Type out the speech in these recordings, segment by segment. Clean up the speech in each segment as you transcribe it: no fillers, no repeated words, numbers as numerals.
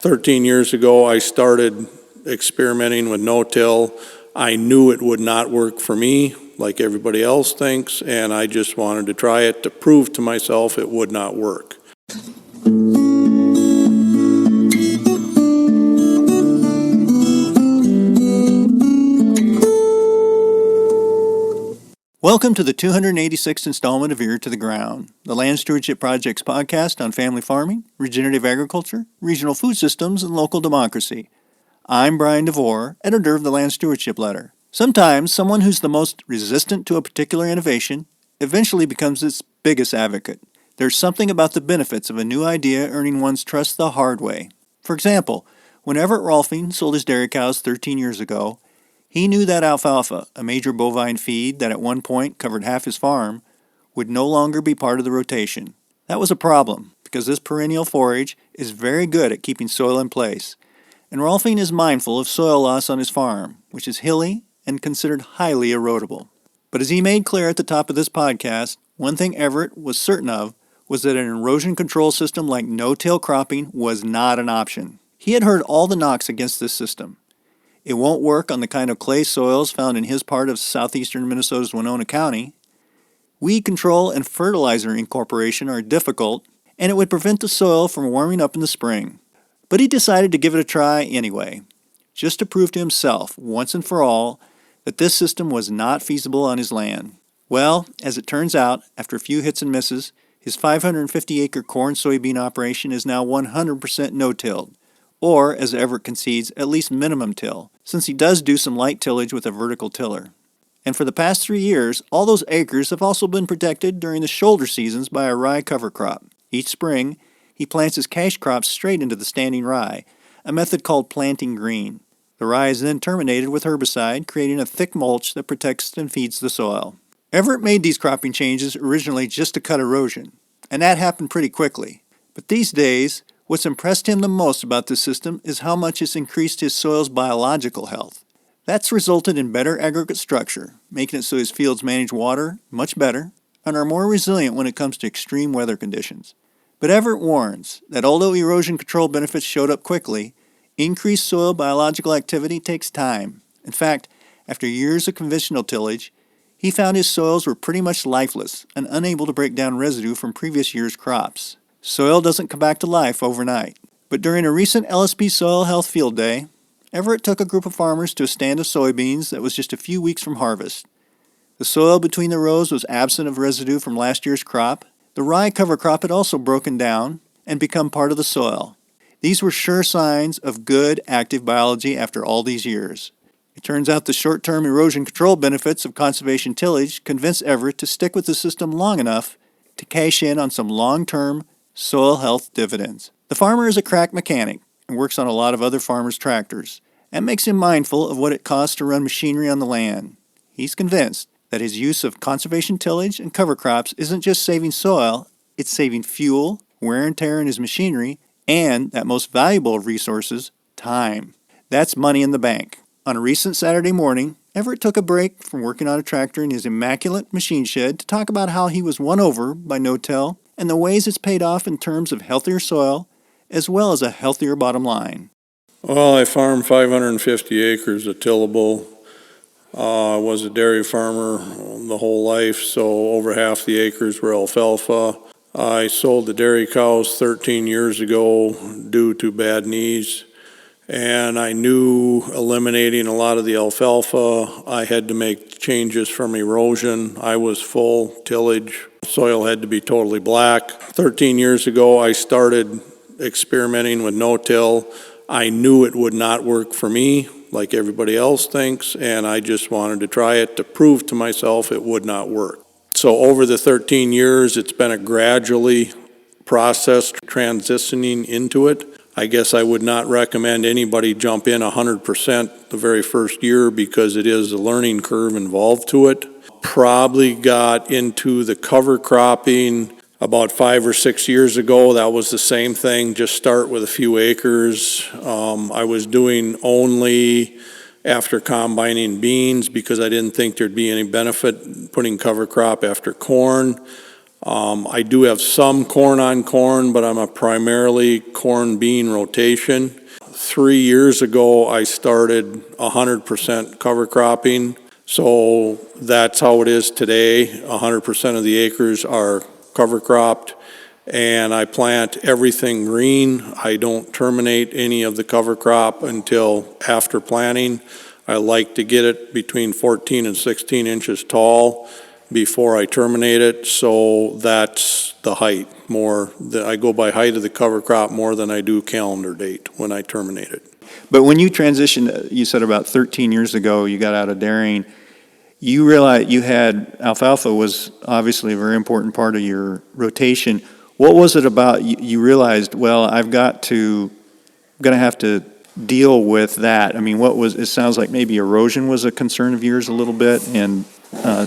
13 years ago, I started experimenting with no-till. I knew it would not work for me like everybody else thinks, and I just wanted to try it to prove to myself it would not work. Welcome to the 286th installment of Ear to the Ground, the Land Stewardship Project's podcast on family farming, regenerative agriculture, regional food systems, and local democracy. I'm Brian DeVore, editor of the Land Stewardship Letter. Sometimes someone who's the most resistant to a particular innovation eventually becomes its biggest advocate. There's something about the benefits of a new idea earning one's trust the hard way. For example, when Everett Rolfing sold his dairy cows 13 years ago, he knew that alfalfa, a major bovine feed that at one point covered half his farm, would no longer be part of the rotation. That was a problem, because this perennial forage is very good at keeping soil in place, and Rolfing is mindful of soil loss on his farm, which is hilly and considered highly erodible. But as he made clear at the top of this podcast, one thing Everett was certain of was that an erosion control system like no-till cropping was not an option. He had heard all the knocks against this system. It won't work on the kind of clay soils found in his part of southeastern Minnesota's Winona County. Weed control and fertilizer incorporation are difficult, and it would prevent the soil from warming up in the spring. But he decided to give it a try anyway, just to prove to himself, once and for all, that this system was not feasible on his land. Well, as it turns out, after a few hits and misses, his 550-acre corn-soybean operation is now 100% no-tilled, or, as Everett concedes, at least minimum till, since he does do some light tillage with a vertical tiller. And for the past 3 years, all those acres have also been protected during the shoulder seasons by a rye cover crop. Each spring, he plants his cash crops straight into the standing rye, a method called planting green. The rye is then terminated with herbicide, creating a thick mulch that protects and feeds the soil. Everett made these cropping changes originally just to cut erosion, and that happened pretty quickly. But these days, what's impressed him the most about this system is how much it's increased his soil's biological health. That's resulted in better aggregate structure, making it so his fields manage water much better and are more resilient when it comes to extreme weather conditions. But Everett warns that although erosion control benefits showed up quickly, increased soil biological activity takes time. In fact, after years of conventional tillage, he found his soils were pretty much lifeless and unable to break down residue from previous year's crops. Soil doesn't come back to life overnight. But during a recent LSP Soil Health Field Day, Everett took a group of farmers to a stand of soybeans that was just a few weeks from harvest. The soil between the rows was absent of residue from last year's crop. The rye cover crop had also broken down and become part of the soil. These were sure signs of good active biology after all these years. It turns out the short-term erosion control benefits of conservation tillage convinced Everett to stick with the system long enough to cash in on some long-term soil health dividends. The farmer is a crack mechanic and works on a lot of other farmers' tractors, and makes him mindful of what it costs to run machinery on the land. He's convinced that his use of conservation tillage and cover crops isn't just saving soil, it's saving fuel, wear and tear in his machinery, and, that most valuable of resources, time. That's money in the bank. On a recent Saturday morning, Everett took a break from working on a tractor in his immaculate machine shed to talk about how he was won over by no-till and the ways it's paid off in terms of healthier soil, as well as a healthier bottom line. Well, I farmed 550 acres of tillable. I was a dairy farmer the whole life, so over half the acres were alfalfa. I sold the dairy cows 13 years ago due to bad knees, and I knew eliminating a lot of the alfalfa, I had to make changes from erosion. I was full tillage. Soil had to be totally black. 13 years ago, I started experimenting with no-till. I knew it would not work for me like everybody else thinks, and I just wanted to try it to prove to myself it would not work. So over the 13 years, it's been a gradually process transitioning into it. I guess I would not recommend anybody jump in 100% the very first year because it is a learning curve involved to it. Probably got into the cover cropping about 5 or 6 years ago. That was the same thing, just start with a few acres. I was doing only after combining beans because I didn't think there'd be any benefit putting cover crop after corn. I do have some corn on corn, but I'm a primarily corn bean rotation. 3 years ago, I started 100% cover cropping. So that's how it is today. 100% of the acres are cover cropped, and I plant everything green. I don't terminate any of the cover crop until after planting. I like to get it between 14 and 16 inches tall before I terminate it, so that's the height more. I go by height of the cover crop more than I do calendar date when I terminate it. But when you transitioned, you said about 13 years ago, you got out of dairying, you realized you had alfalfa was obviously a very important part of your rotation. What was it about you realized, well, I'm going to have to deal with that? I mean, it sounds like maybe erosion was a concern of yours a little bit and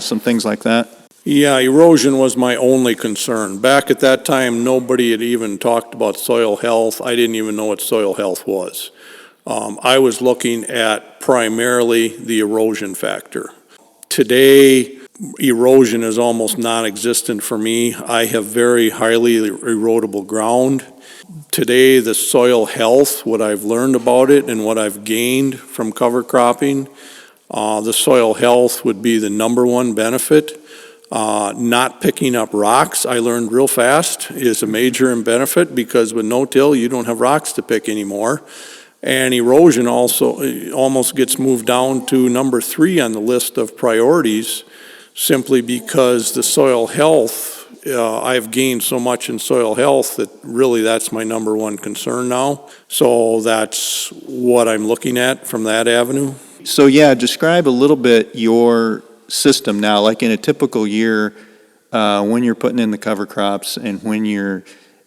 some things like that? Yeah, erosion was my only concern. Back at that time, nobody had even talked about soil health. I didn't even know what soil health was. I was looking at primarily the erosion factor. Today, erosion is almost non-existent for me. I have very highly erodible ground. Today, the soil health, what I've learned about it and what I've gained from cover cropping, the soil health would be the number one benefit. Not picking up rocks, I learned real fast, is a major benefit because with no-till, you don't have rocks to pick anymore. And erosion also almost gets moved down to number 3 on the list of priorities simply because the soil health, I've gained so much in soil health that really that's my number one concern now. So that's what I'm looking at from that avenue. So yeah, describe a little bit your system now, like in a typical year, when you're putting in the cover crops and when you're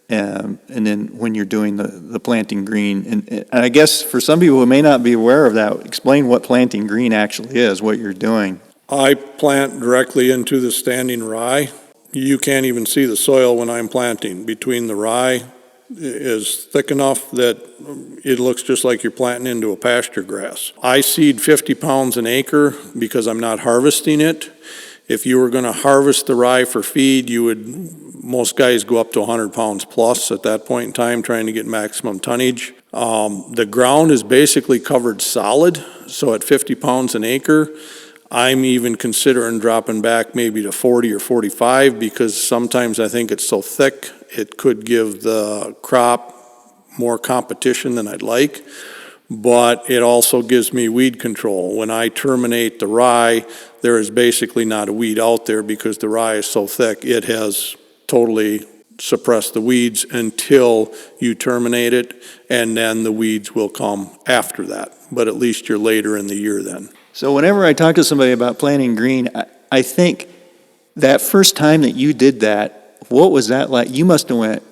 and then when you're doing the planting green. And I guess for some people who may not be aware of that, explain what planting green actually is, what you're doing. I plant directly into the standing rye. You can't even see the soil when I'm planting. Between the rye is thick enough that it looks just like you're planting into a pasture grass. I seed 50 pounds an acre because I'm not harvesting it. If you were going to harvest the rye for feed, most guys go up to 100 pounds plus at that point in time, trying to get maximum tonnage. The ground is basically covered solid, so at 50 pounds an acre, I'm even considering dropping back maybe to 40 or 45 because sometimes I think it's so thick, it could give the crop more competition than I'd like. But it also gives me weed control. When I terminate the rye, there is basically not a weed out there because the rye is so thick, it has totally suppressed the weeds until you terminate it, and then the weeds will come after that. But at least you're later in the year then. So whenever I talk to somebody about planting green, I think that first time that you did that, what was that like? You must have went,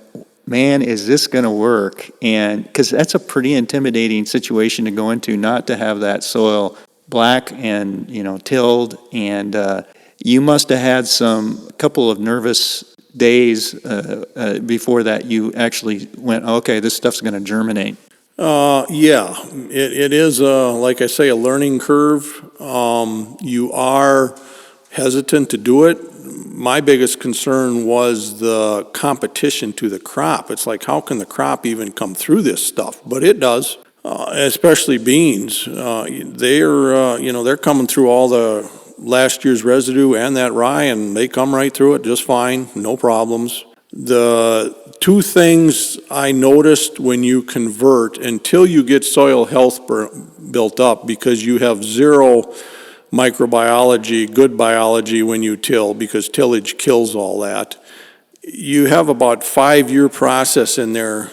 man, is this going to work? And because that's a pretty intimidating situation to go into, not to have that soil black and tilled, and you must have had a couple of nervous days before that you actually went, okay, this stuff's going to germinate. Yeah, it is, like I say, a learning curve. You are hesitant to do it. My biggest concern was the competition to the crop. It's like, how can the crop even come through this stuff? But it does, especially beans. They're coming through all the last year's residue and that rye, and they come right through it just fine, no problems. The two things I noticed when you convert, until you get soil health built up, because you have zero microbiology, good biology when you till, because tillage kills all that. You have about 5-year process in there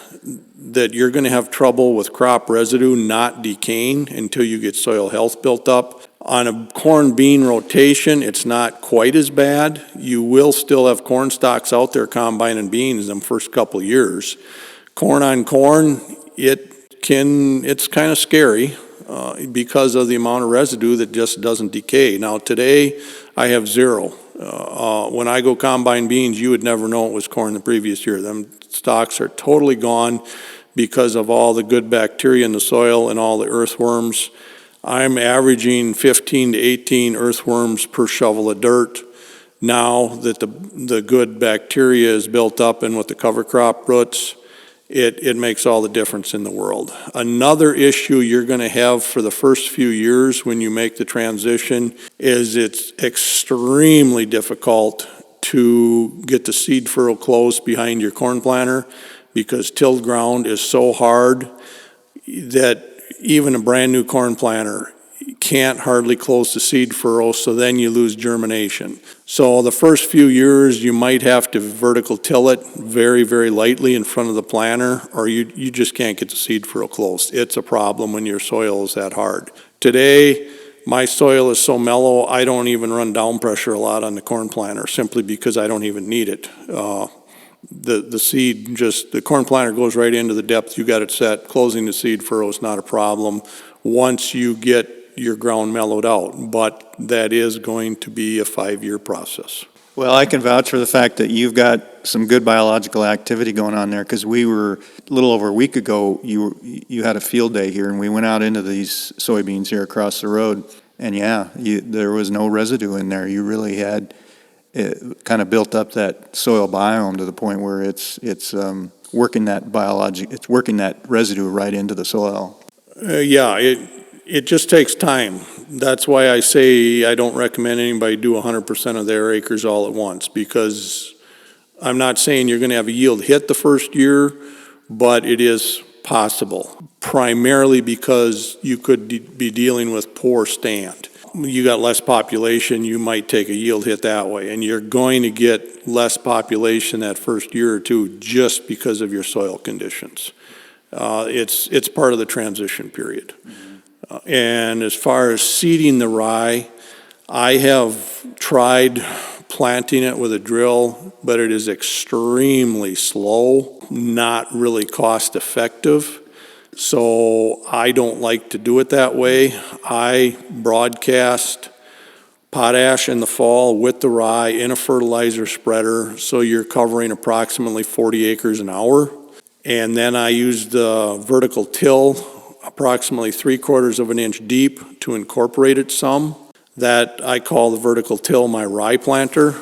that you're going to have trouble with crop residue not decaying until you get soil health built up. On a corn bean rotation, it's not quite as bad. You will still have corn stalks out there combining beans in the first couple of years. Corn on corn, it's kind of scary because of the amount of residue that just doesn't decay. Now today, I have zero. When I go combine beans, you would never know it was corn the previous year. Them stalks are totally gone because of all the good bacteria in the soil and all the earthworms. I'm averaging 15 to 18 earthworms per shovel of dirt. Now that the good bacteria is built up in with the cover crop roots, it makes all the difference in the world. Another issue you're going to have for the first few years when you make the transition is it's extremely difficult to get the seed furrow close behind your corn planter, because tilled ground is so hard that even a brand new corn planter can't hardly close the seed furrow, so then you lose germination. So the first few years you might have to vertical till it very, very lightly in front of the planter, or you just can't get the seed furrow close. It's a problem when your soil is that hard. Today, my soil is so mellow, I don't even run down pressure a lot on the corn planter, simply because I don't even need it. The corn planter goes right into the depth you got it set. Closing the seed furrow is not a problem once you get your ground mellowed out, but that is going to be a 5-year process. Well, I can vouch for the fact that you've got some good biological activity going on there, because we were, a little over a week ago, you had a field day here, and we went out into these soybeans here across the road, and there was no residue in there. You really had kind of built up that soil biome to the point where it's working that residue right into the soil. It just takes time. That's why I say I don't recommend anybody do 100% of their acres all at once, because I'm not saying you're going to have a yield hit the first year, but it is possible, primarily because you could be dealing with poor stand. You got less population, you might take a yield hit that way, and you're going to get less population that first year or two just because of your soil conditions. It's part of the transition period. And as far as seeding the rye, I have tried planting it with a drill, but it is extremely slow, not really cost effective. So I don't like to do it that way. I broadcast potash in the fall with the rye in a fertilizer spreader, so you're covering approximately 40 acres an hour. And then I use the vertical till approximately 3/4 of an inch deep to incorporate it some. That I call the vertical till my rye planter,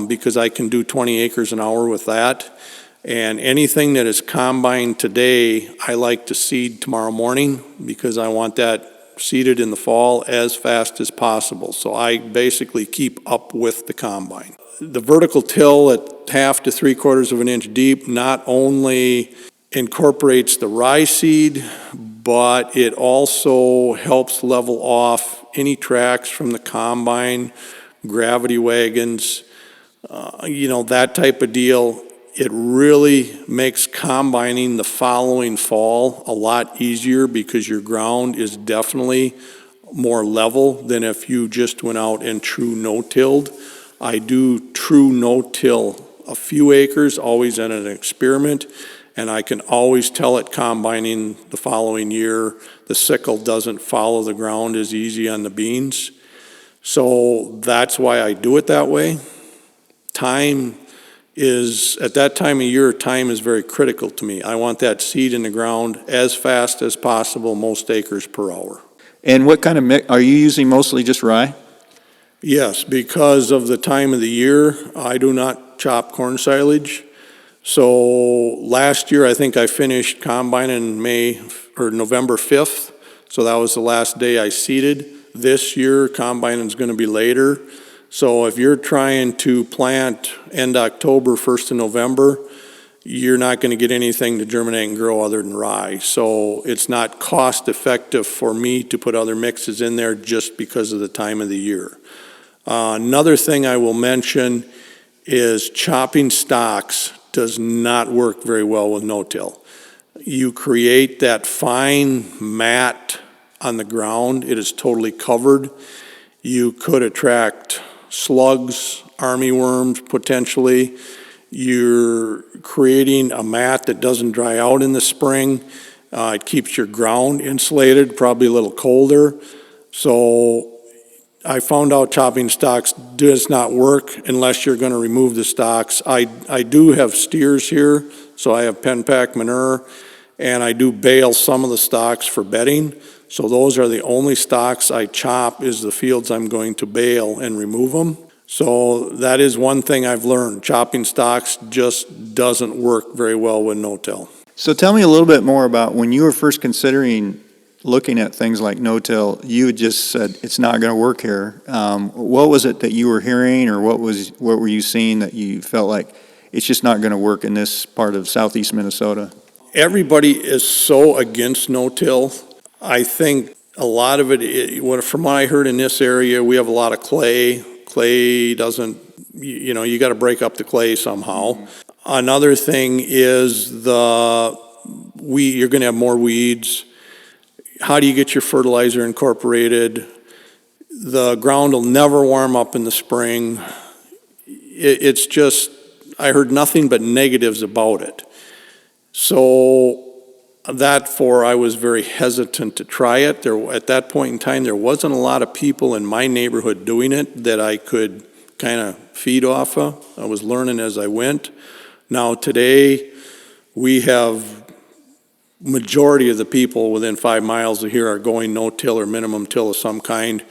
because I can do 20 acres an hour with that. And anything that is combined today, I like to seed tomorrow morning, because I want that seeded in the fall as fast as possible. So I basically keep up with the combine. The vertical till at 1/2 to 3/4 of an inch deep not only incorporates the rye seed, but it also helps level off any tracks from the combine, gravity wagons, that type of deal. It really makes combining the following fall a lot easier, because your ground is definitely more level than if you just went out and true no-tilled. I do true no-till a few acres, always in an experiment, and I can always tell it combining the following year. The sickle doesn't follow the ground as easy on the beans. So that's why I do it that way. At that time of year, time is very critical to me. I want that seed in the ground as fast as possible, most acres per hour. And what kind of mix, are you using mostly just rye? Yes, because of the time of the year, I do not chop corn silage. So last year, I think I finished combining November 5th. So that was the last day I seeded. This year, combining is going to be later. So if you're trying to plant end October, 1st of November, you're not going to get anything to germinate and grow other than rye. So it's not cost effective for me to put other mixes in there just because of the time of the year. Another thing I will mention is chopping stocks does not work very well with no-till. You create that fine mat on the ground. It is totally covered. You could attract slugs, armyworms potentially. You're creating a mat that doesn't dry out in the spring. It keeps your ground insulated, probably a little colder. So I found out chopping stocks does not work unless you're going to remove the stocks. I do have steers here, so I have pen pack manure, and I do bale some of the stocks for bedding. So those are the only stocks I chop, is the fields I'm going to bale and remove them. So that is one thing I've learned. Chopping stocks just doesn't work very well with no-till. So tell me a little bit more about when you were first considering looking at things like no-till, you had just said it's not going to work here. What was it that you were hearing, or what were you seeing that you felt like it's just not going to work in this part of southeast Minnesota? Everybody is so against no-till. I think a lot of it, from what I heard in this area, we have a lot of clay. Clay doesn't, you got to break up the clay somehow. Another thing is you're going to have more weeds. How do you get your fertilizer incorporated? The ground will never warm up in the spring. It's just, I heard nothing but negatives about it. So I was very hesitant to try it. At that point in time, there wasn't a lot of people in my neighborhood doing it that I could kind of feed off of. I was learning as I went. Now today, we have majority of the people within 5 miles of here are going no-till or minimum till of some kind.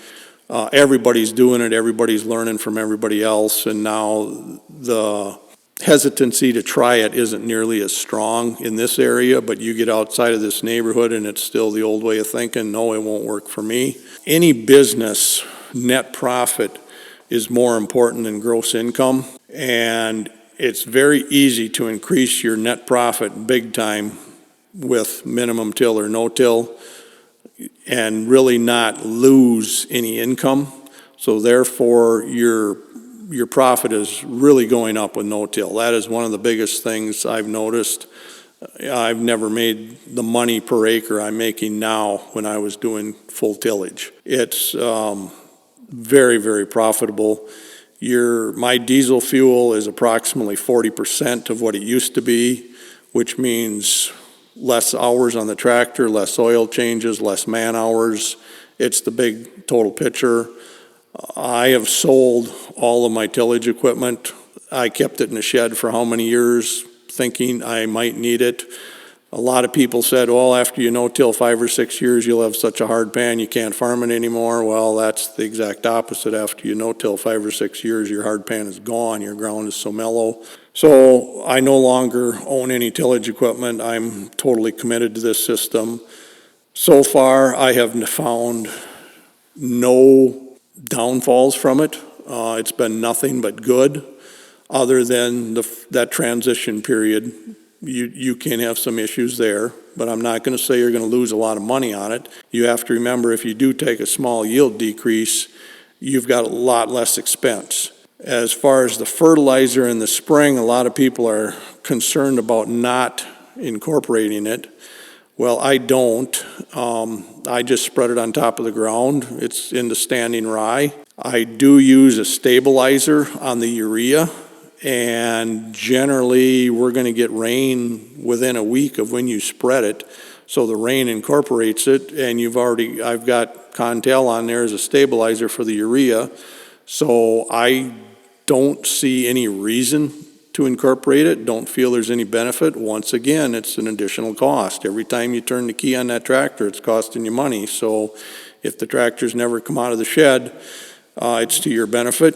Everybody's doing it. Everybody's learning from everybody else. And now the hesitancy to try it isn't nearly as strong in this area, but you get outside of this neighborhood and it's still the old way of thinking, no, it won't work for me. Any business, net profit is more important than gross income, and it's very easy to increase your net profit big time with minimum till or no-till and really not lose any income. So therefore, your profit is really going up with no-till. That is one of the biggest things I've noticed. I've never made the money per acre I'm making now when I was doing full tillage. It's very, very profitable. My diesel fuel is approximately 40% of what it used to be, which means less hours on the tractor, less oil changes, less man hours. It's the big total picture. I have sold all of my tillage equipment. I kept it in a shed for how many years, thinking I might need it. A lot of people said, well, after you no-till 5 or 6 years, you'll have such a hard pan, you can't farm it anymore. Well, that's the exact opposite. After you no-till 5 or 6 years, your hard pan is gone. Your ground is so mellow. So I no longer own any tillage equipment. I'm totally committed to this system. So far, I have found no downfalls from it. It's been nothing but good, other than that transition period. You can have some issues there, but I'm not going to say you're going to lose a lot of money on it. You have to remember, if you do take a small yield decrease, you've got a lot less expense. As far as the fertilizer in the spring, a lot of people are concerned about not incorporating it. Well, I don't. I just spread it on top of the ground. It's in the standing rye. I do use a stabilizer on the urea, and generally we're going to get rain within a week of when you spread it. So the rain incorporates it, and I've got Contel on there as a stabilizer for the urea. So I don't see any reason to incorporate it, don't feel there's any benefit. Once again, it's an additional cost. Every time you turn the key on that tractor, it's costing you money. So if the tractors never come out of the shed, it's to your benefit.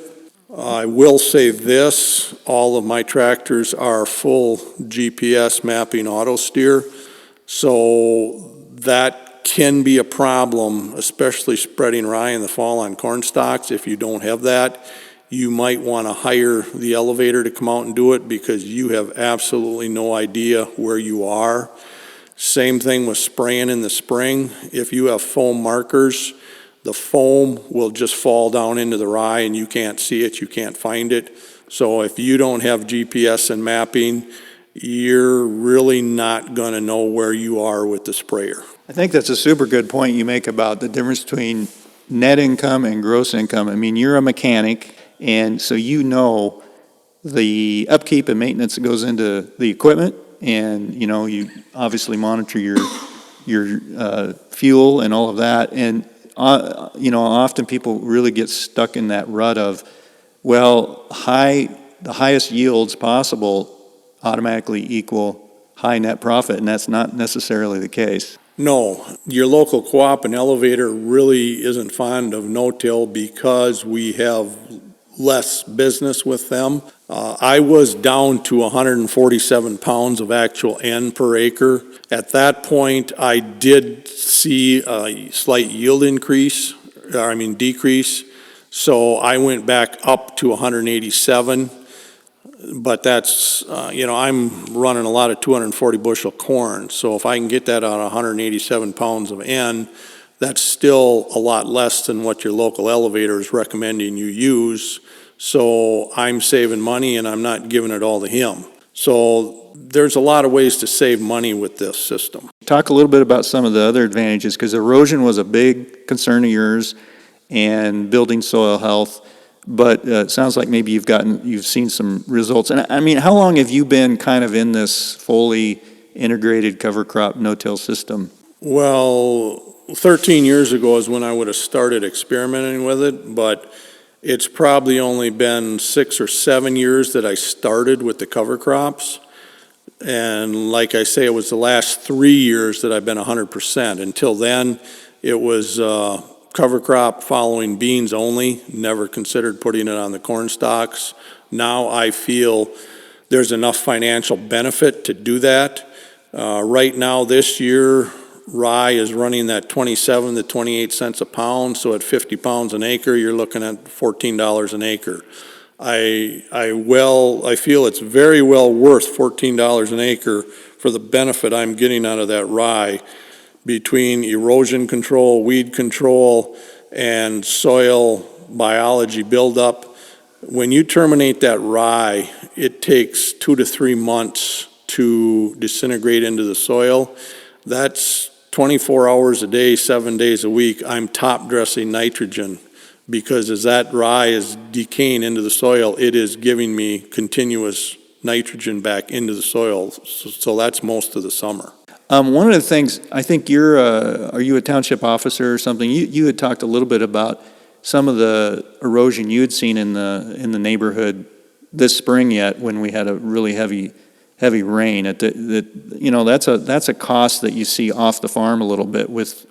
I will say this, all of my tractors are full GPS mapping auto steer, so that can be a problem, especially spreading rye in the fall on corn stalks. If you don't have that, you might want to hire the elevator to come out and do it, because you have absolutely no idea where you are. Same thing with spraying in the spring. If you have foam markers, the foam will just fall down into the rye and you can't see it, you can't find it. So if you don't have GPS and mapping, you're really not going to know where you are with the sprayer. I think that's a super good point you make about the difference between net income and gross income. I mean, you're a mechanic, and so you know the upkeep and maintenance that goes into the equipment, and you obviously monitor your fuel and all of that. And often people really get stuck in that rut of, well, the highest yields possible automatically equal high net profit, and that's not necessarily the case. No, your local co-op and elevator really isn't fond of no-till because we have less business with them. I was down to 147 pounds of actual N per acre. At that point, I did see a slight yield decrease. So I went back up to 187. But that's, I'm running a lot of 240 bushel corn. So if I can get that on 187 pounds of N, that's still a lot less than what your local elevator is recommending you use. So I'm saving money and I'm not giving it all to him. So there's a lot of ways to save money with this system. Talk a little bit about some of the other advantages, because erosion was a big concern of yours and building soil health. But it sounds like maybe you've seen some results. And I mean, how long have you been kind of in this fully integrated cover crop no-till system? Well, 13 years ago is when I would have started experimenting with it, but it's probably only been 6 or 7 years that I started with the cover crops. And like I say, it was the last 3 years that I've been 100%. Until then, it was cover crop following beans only, never considered putting it on the corn stalks. Now I feel there's enough financial benefit to do that. Right now this year, rye is running that 27 to 28 cents a pound, so at 50 pounds an acre, you're looking at $14 an acre. I feel it's very well worth $14 an acre for the benefit I'm getting out of that rye, between erosion control, weed control, and soil biology buildup. When you terminate that rye, it takes 2 to 3 months to disintegrate into the soil. That's 24 hours a day, 7 days a week. I'm top dressing nitrogen, because as that rye is decaying into the soil, it is giving me continuous nitrogen back into the soil. So that's most of the summer. One of the things, I think are you a township officer or something? You had talked a little bit about some of the erosion you had seen in the neighborhood this spring yet, when we had a really heavy rain. That's a cost that you see off the farm a little bit with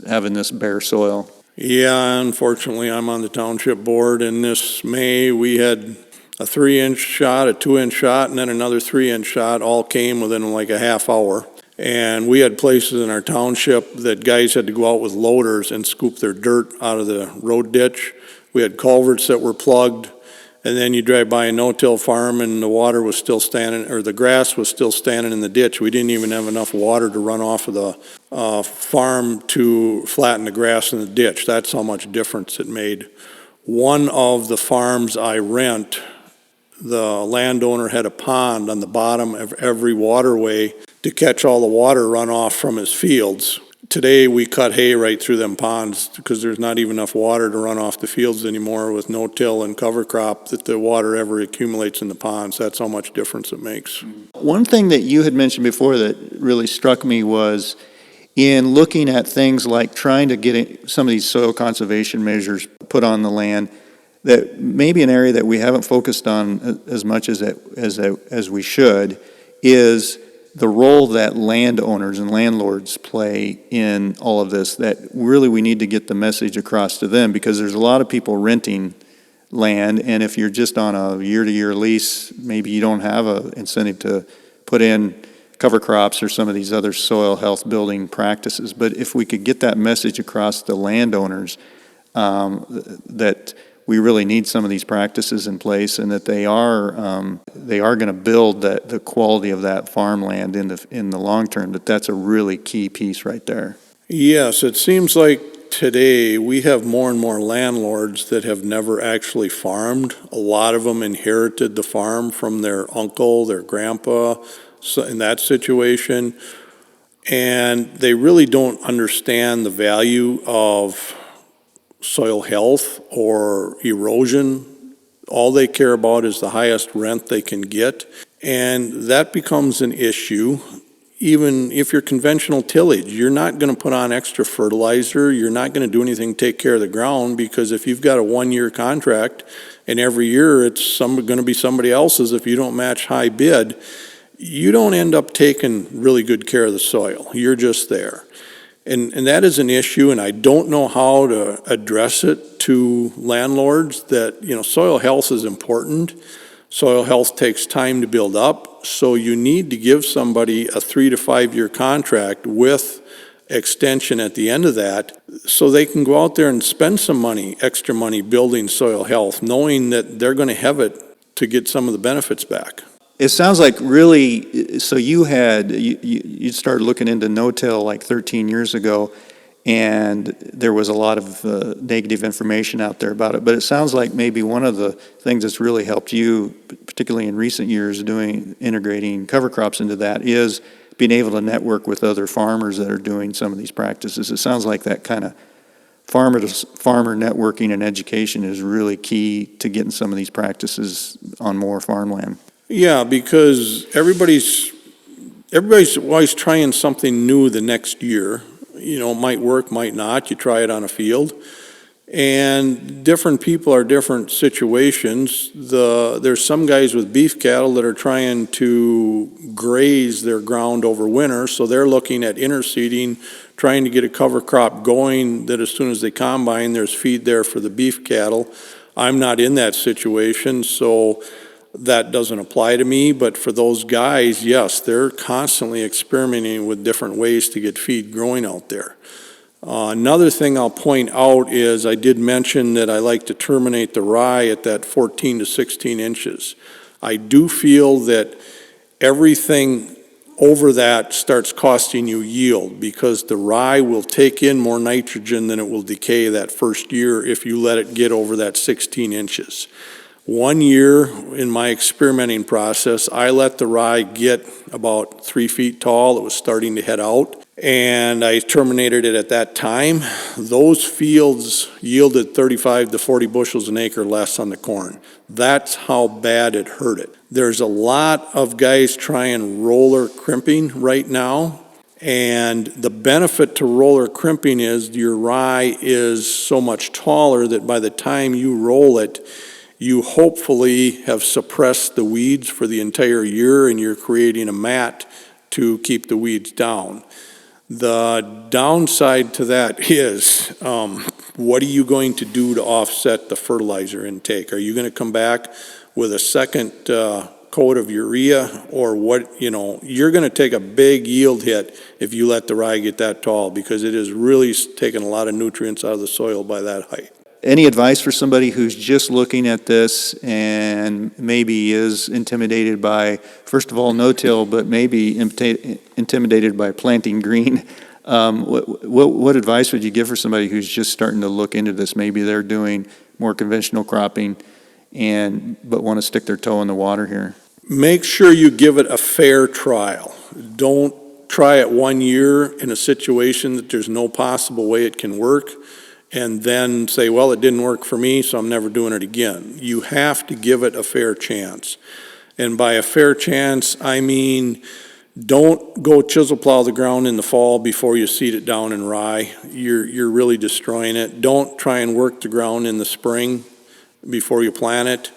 having this bare soil. Yeah, unfortunately, I'm on the township board, and this May we had a 3-inch shot, a 2-inch shot, and then another 3-inch shot. All came within like a half hour. And we had places in our township that guys had to go out with loaders and scoop their dirt out of the road ditch. We had culverts that were plugged, and then you drive by a no-till farm and the water was still standing, or the grass was still standing in the ditch. We didn't even have enough water to run off of the farm to flatten the grass in the ditch. That's how much difference it made. One of the farms I rent, the landowner had a pond on the bottom of every waterway to catch all the water runoff from his fields. Today we cut hay right through them ponds because there's not even enough water to run off the fields anymore with no-till and cover crop that the water ever accumulates in the ponds. That's how much difference it makes. One thing that you had mentioned before that really struck me was in looking at things like trying to get some of these soil conservation measures put on the land, that maybe an area that we haven't focused on as much as we should is the role that landowners and landlords play in all of this, that really we need to get the message across to them, because there's a lot of people renting land, and if you're just on a year-to-year lease, maybe you don't have an incentive to put in cover crops or some of these other soil health building practices. But if we could get that message across to landowners, that we really need some of these practices in place, and that they are going to build the quality of that farmland in the long term. That's a really key piece right there. Yes, it seems like today we have more and more landlords that have never actually farmed. A lot of them inherited the farm from their uncle, their grandpa, so in that situation, and they really don't understand the value of soil health or erosion. All they care about is the highest rent they can get, and that becomes an issue. Even if you're conventional tillage, you're not going to put on extra fertilizer, you're not going to do anything to take care of the ground, because if you've got a 1-year contract and every year it's going to be somebody else's, if you don't match high bid, you don't end up taking really good care of the soil. You're just there. And that is an issue, and I don't know how to address it to landlords that, soil health is important. Soil health takes time to build up, so you need to give somebody a 3 to 5 year contract with extension at the end of that, so they can go out there and spend some money, extra money, building soil health, knowing that they're going to have it to get some of the benefits back. It sounds like really, so you started looking into no-till like 13 years ago, and there was a lot of negative information out there about it. But it sounds like maybe one of the things that's really helped you, particularly in recent years, integrating cover crops into that, is being able to network with other farmers that are doing some of these practices. It sounds like that kind of farmer networking and education is really key to getting some of these practices on more farmland. Yeah, because everybody's always trying something new the next year. It might work, might not. You try it on a field. And different people are different situations. There's some guys with beef cattle that are trying to graze their ground over winter, so they're looking at interseeding, trying to get a cover crop going that as soon as they combine, there's feed there for the beef cattle. I'm not in that situation, so that doesn't apply to me, but for those guys, yes, they're constantly experimenting with different ways to get feed growing out there. Another thing I'll point out is I did mention that I like to terminate the rye at that 14 to 16 inches. I do feel that everything over that starts costing you yield, because the rye will take in more nitrogen than it will decay that first year if you let it get over that 16 inches. 1 year in my experimenting process, I let the rye get about 3 feet tall. It was starting to head out, and I terminated it at that time. Those fields yielded 35 to 40 bushels an acre less on the corn. That's how bad it hurt it. There's a lot of guys trying roller crimping right now, and the benefit to roller crimping is your rye is so much taller that by the time you roll it, you hopefully have suppressed the weeds for the entire year, and you're creating a mat to keep the weeds down. The downside to that is, what are you going to do to offset the fertilizer intake? Are you going to come back with a second coat of urea, or what? You're going to take a big yield hit if you let the rye get that tall, because it is really taking a lot of nutrients out of the soil by that height. Any advice for somebody who's just looking at this and maybe is intimidated by, first of all, no-till, but maybe intimidated by planting green? What advice would you give for somebody who's just starting to look into this? Maybe they're doing more conventional cropping but want to stick their toe in the water here. Make sure you give it a fair trial. Don't try it 1 year in a situation that there's no possible way it can work, and then say, well, it didn't work for me, so I'm never doing it again. You have to give it a fair chance. And by a fair chance, I mean, don't go chisel plow the ground in the fall before you seed it down in rye. You're really destroying it. Don't try and work the ground in the spring before you plant it.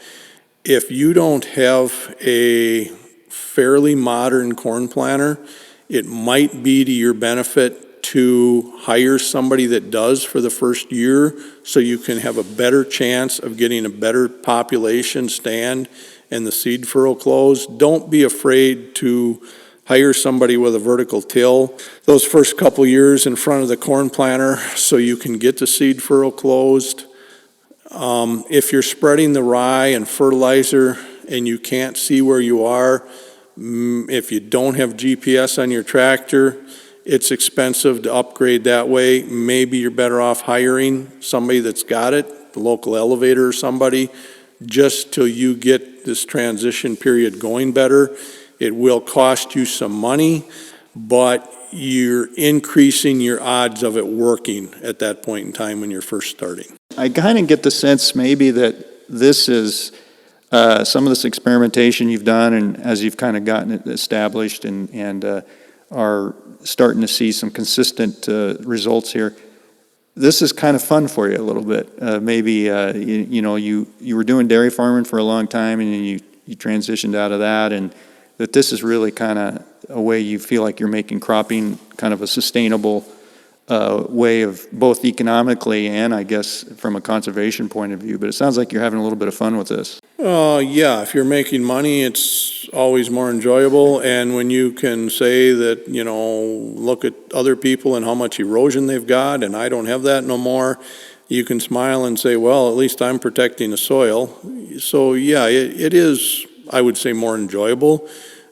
If you don't have a fairly modern corn planter, it might be to your benefit to hire somebody that does for the first year, so you can have a better chance of getting a better population stand and the seed furrow closed. Don't be afraid to hire somebody with a vertical till those first couple years in front of the corn planter so you can get the seed furrow closed. If you're spreading the rye and fertilizer and you can't see where you are, if you don't have GPS on your tractor, it's expensive to upgrade that way. Maybe you're better off hiring somebody that's got it, the local elevator or somebody, just till you get this transition period going better. It will cost you some money, but you're increasing your odds of it working at that point in time when you're first starting. I kind of get the sense maybe that this is some of this experimentation you've done, and as you've kind of gotten it established and are starting to see some consistent results here, this is kind of fun for you a little bit. Maybe you were doing dairy farming for a long time, and you transitioned out of that, and that this is really kind of a way you feel like you're making cropping kind of a sustainable way of both economically and, I guess, from a conservation point of view. But it sounds like you're having a little bit of fun with this. Yeah, if you're making money, it's always more enjoyable. And when you can say that, look at other people and how much erosion they've got, and I don't have that no more, you can smile and say, well, at least I'm protecting the soil. So, yeah, it is, I would say, more enjoyable.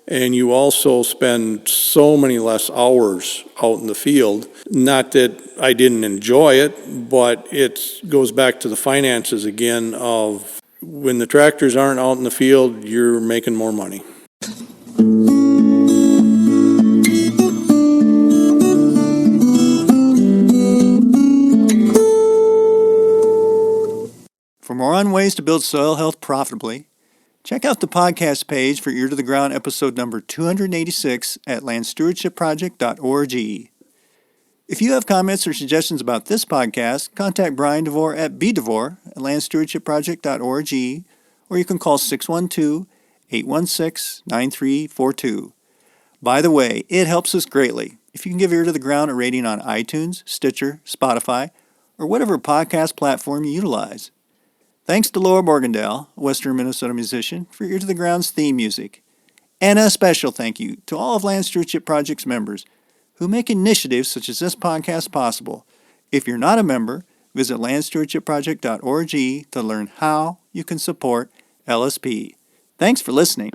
And you also spend so many less hours out in the field. Not that I didn't enjoy it, but it goes back to the finances again of when the tractors aren't out in the field, you're making more money. For more on ways to build soil health profitably, check out the podcast page for Ear to the Ground episode number 286 at landstewardshipproject.org. If you have comments or suggestions about this podcast, contact Brian DeVore at bdevore@landstewardshipproject.org, or you can call 612-816-9342. By the way, it helps us greatly if you can give Ear to the Ground a rating on iTunes, Stitcher, Spotify, or whatever podcast platform you utilize. Thanks to Laura Morgendale, a Western Minnesota musician, for Ear to the Ground's theme music. And a special thank you to all of Land Stewardship Project's members who make initiatives such as this podcast possible. If you're not a member, visit landstewardshipproject.org to learn how you can support LSP. Thanks for listening.